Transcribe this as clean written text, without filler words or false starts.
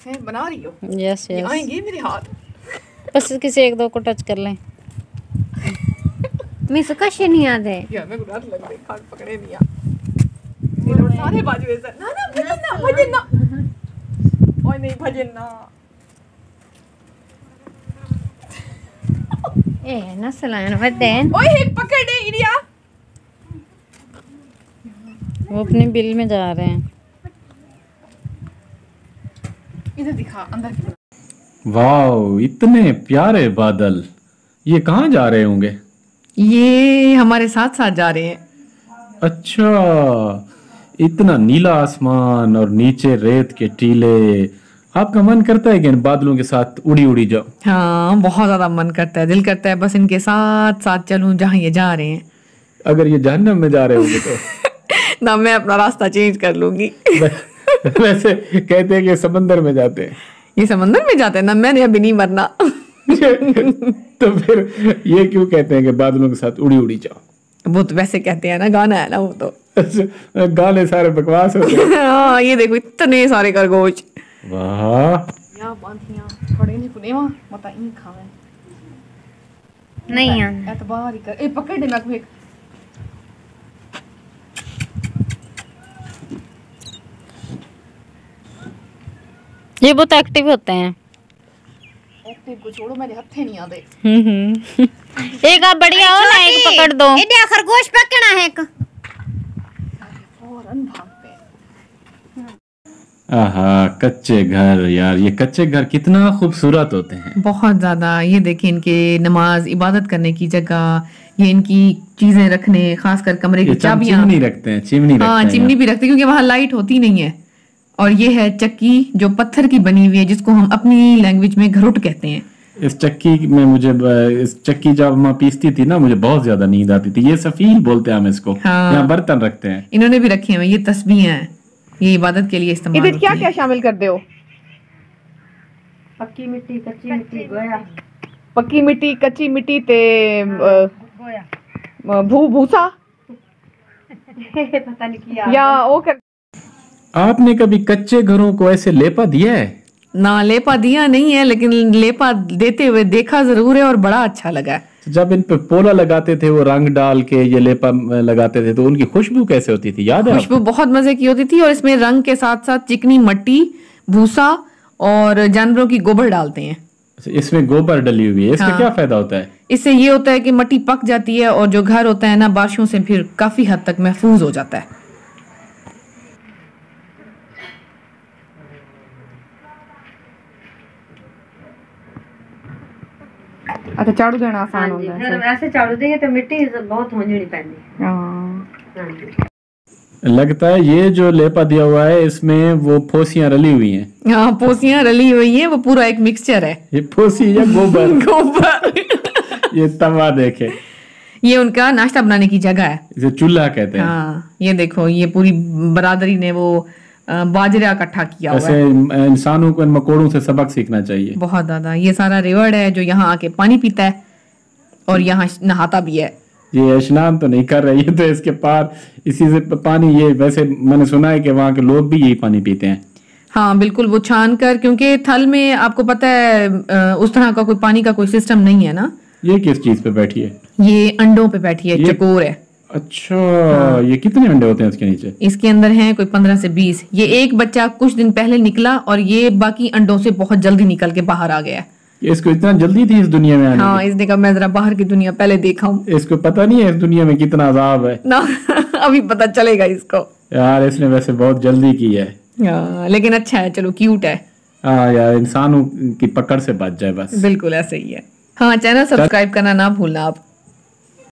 मैं बना रही हूँ। यस यस, आएंगे मेरे हाथ, बस किसी एक दो को टच कर लें। मैं कश नहीं आते यार मैं गुनाह लग गई, खाट पकड़े नहीं ये लोग सारे बाजू ऐसा ना ना भजन ना ओए नहीं भजन ना ए ना सलान वदेन ओए एक पकड़ दे इडिया। वो अपने बिल में जा रहे हैं। इधर दिखा अंदर की। वाओ, इतने प्यारे बादल, ये कहाँ जा रहे होंगे? ये हमारे साथ साथ जा रहे हैं। अच्छा, इतना नीला आसमान और नीचे रेत के टीले, आपका मन करता है कि इन बादलों के साथ उड़ी उड़ी जाओ? हाँ बहुत ज्यादा मन करता है, दिल करता है बस इनके साथ साथ चलूं जहाँ ये जा रहे हैं। अगर ये जहन्नम में जा रहे होंगे तो ना मैं अपना रास्ता चेंज कर लूंगी। वैसे कहते हैं कि समंदर में जाते हैं। ये समंदर में जाते हैं ना, मैंने अभी नहीं मरना। तो फिर ये क्यों कहते हैं कि बादलों के साथ उड़ी उड़ी जाओ? वो तो वैसे कहते हैं ना, गाना है ना वो तो। गाने सारे बकवास होते हैं। हाँ ये देखो इतने सारे खरगोश। वाह, या बांधियां खड़े नहीं कुने वहां मता इन खावे नहीं यार एतबार ही कर। ए पकड़ दे मैं को एक। ये बहुत एक्टिव होते हैं। एक्टिव को छोड़ो, मेरे हत्थे नहीं आते। एक आप बढ़िया हो ना, एक पकड़ दो। एडे खरगोश पकड़ना है एक फौरन भागते हैं। आहा, कच्चे घर यार, ये कच्चे घर कितना खूबसूरत होते हैं। बहुत ज्यादा। ये देखिए इनके नमाज इबादत करने की जगह, ये इनकी चीजें रखने, खासकर कमरे की चाबियां। चिमनी रखते हैं, चिमनी रखते हाँ हैं। चिमनी भी रखते हैं क्योंकि वहां लाइट होती नहीं है। और ये है चक्की जो पत्थर की बनी हुई है, जिसको हम अपनी लैंग्वेज में घरुट कहते हैं। इस चक्की में मुझे, इस चक्की जब माँ पीसती थी ना, मुझे बहुत ज्यादा नींद आती थी। ये सफील बोलते हैं हम इसको। हाँ। यहाँ बर्तन रखते हैं। इन्होंने भी रखे हुए, ये तस्बीहें हैं, ये इबादत के लिए इस्तेमाल होती हैं। क्या क्या शामिल कर दे हो? पक्की मिट्टी, कच्ची मिट्टी, गोया, पक्की मिट्टी, कच्ची मिट्टी ते गोया भूसा पता नहीं किया या वो कर। आपने कभी कच्चे घरों को ऐसे लेपा दिया है? ना लेपा दिया नहीं है, लेकिन लेपा देते हुए देखा जरूर है और बड़ा अच्छा लगा। जब इन पे पोला लगाते थे, वो रंग डाल के ये लेपा लगाते थे, तो उनकी खुशबू कैसे होती थी, याद है? खुशबू बहुत मजे की होती थी। और इसमें रंग के साथ साथ चिकनी मट्टी, भूसा और जानवरों की गोबर डालते हैं। इसमें गोबर डली हुई है, इसका हाँ। क्या फायदा होता है? इससे ये होता है कि मिट्टी पक जाती है और जो घर होता है ना, बारिशों से फिर काफी हद तक महफूज हो जाता है। अच्छा झाड़ू देना आसान होता है। ऐसे झाड़ू देंगे तो मिट्टी बहुत होंजनी पैंदी। लगता है ये जो लेपा दिया हुआ है, इसमें वो फोसियां रली हुई हैं। हाँ पोसियां रली हुई है, वो पूरा एक मिक्सचर है। ये फोसी या गोबर? गोबर। ये तवा देखे, ये उनका नाश्ता बनाने की जगह है, इसे चूल्हा कहते हैं। हाँ ये देखो, ये पूरी बरादरी ने वो बाजरा इकट्ठा किया हुआ ऐसे है। इंसानों को इन मकोड़ों से सबक सीखना चाहिए। बहुत ज्यादा। ये सारा रिवर है जो यहाँ आके पानी पीता है और यहाँ नहाता भी है। ये स्नान तो नहीं कर रही है, तो इसके पार इसी से पानी, ये वैसे मैंने सुना है कि वहाँ के लोग भी यही पानी पीते हैं। हाँ बिल्कुल, वो छान कर, क्योंकि थल में आपको पता है उस तरह का कोई पानी का कोई सिस्टम नहीं है ना। ये किस चीज पे बैठी है? ये अंडों पे बैठी है, चकोर है। अच्छा, हाँ। ये कितने अंडे होते हैं इसके नीचे? इसके अंदर हैं कोई 15 से 20। ये एक बच्चा कुछ दिन पहले निकला और ये बाकी अंडों से बहुत जल्दी निकल के बाहर आ गया है। इसको इतना जल्दी थी इस दुनिया में आने हाँ इसने कहा मैं जरा बाहर की दुनिया पहले देखा हूँ। इसको पता नहीं है इस दुनिया में कितना अजाब है ना। अभी पता चलेगा इसको। यार इसने वैसे बहुत जल्दी की है। लेकिन अच्छा है, चलो क्यूट है। हाँ यार, इंसानों की पकड़ से बच जाए बस। बिल्कुल ऐसे ही है। हाँ चैनल सब्सक्राइब करना ना भूलना आप।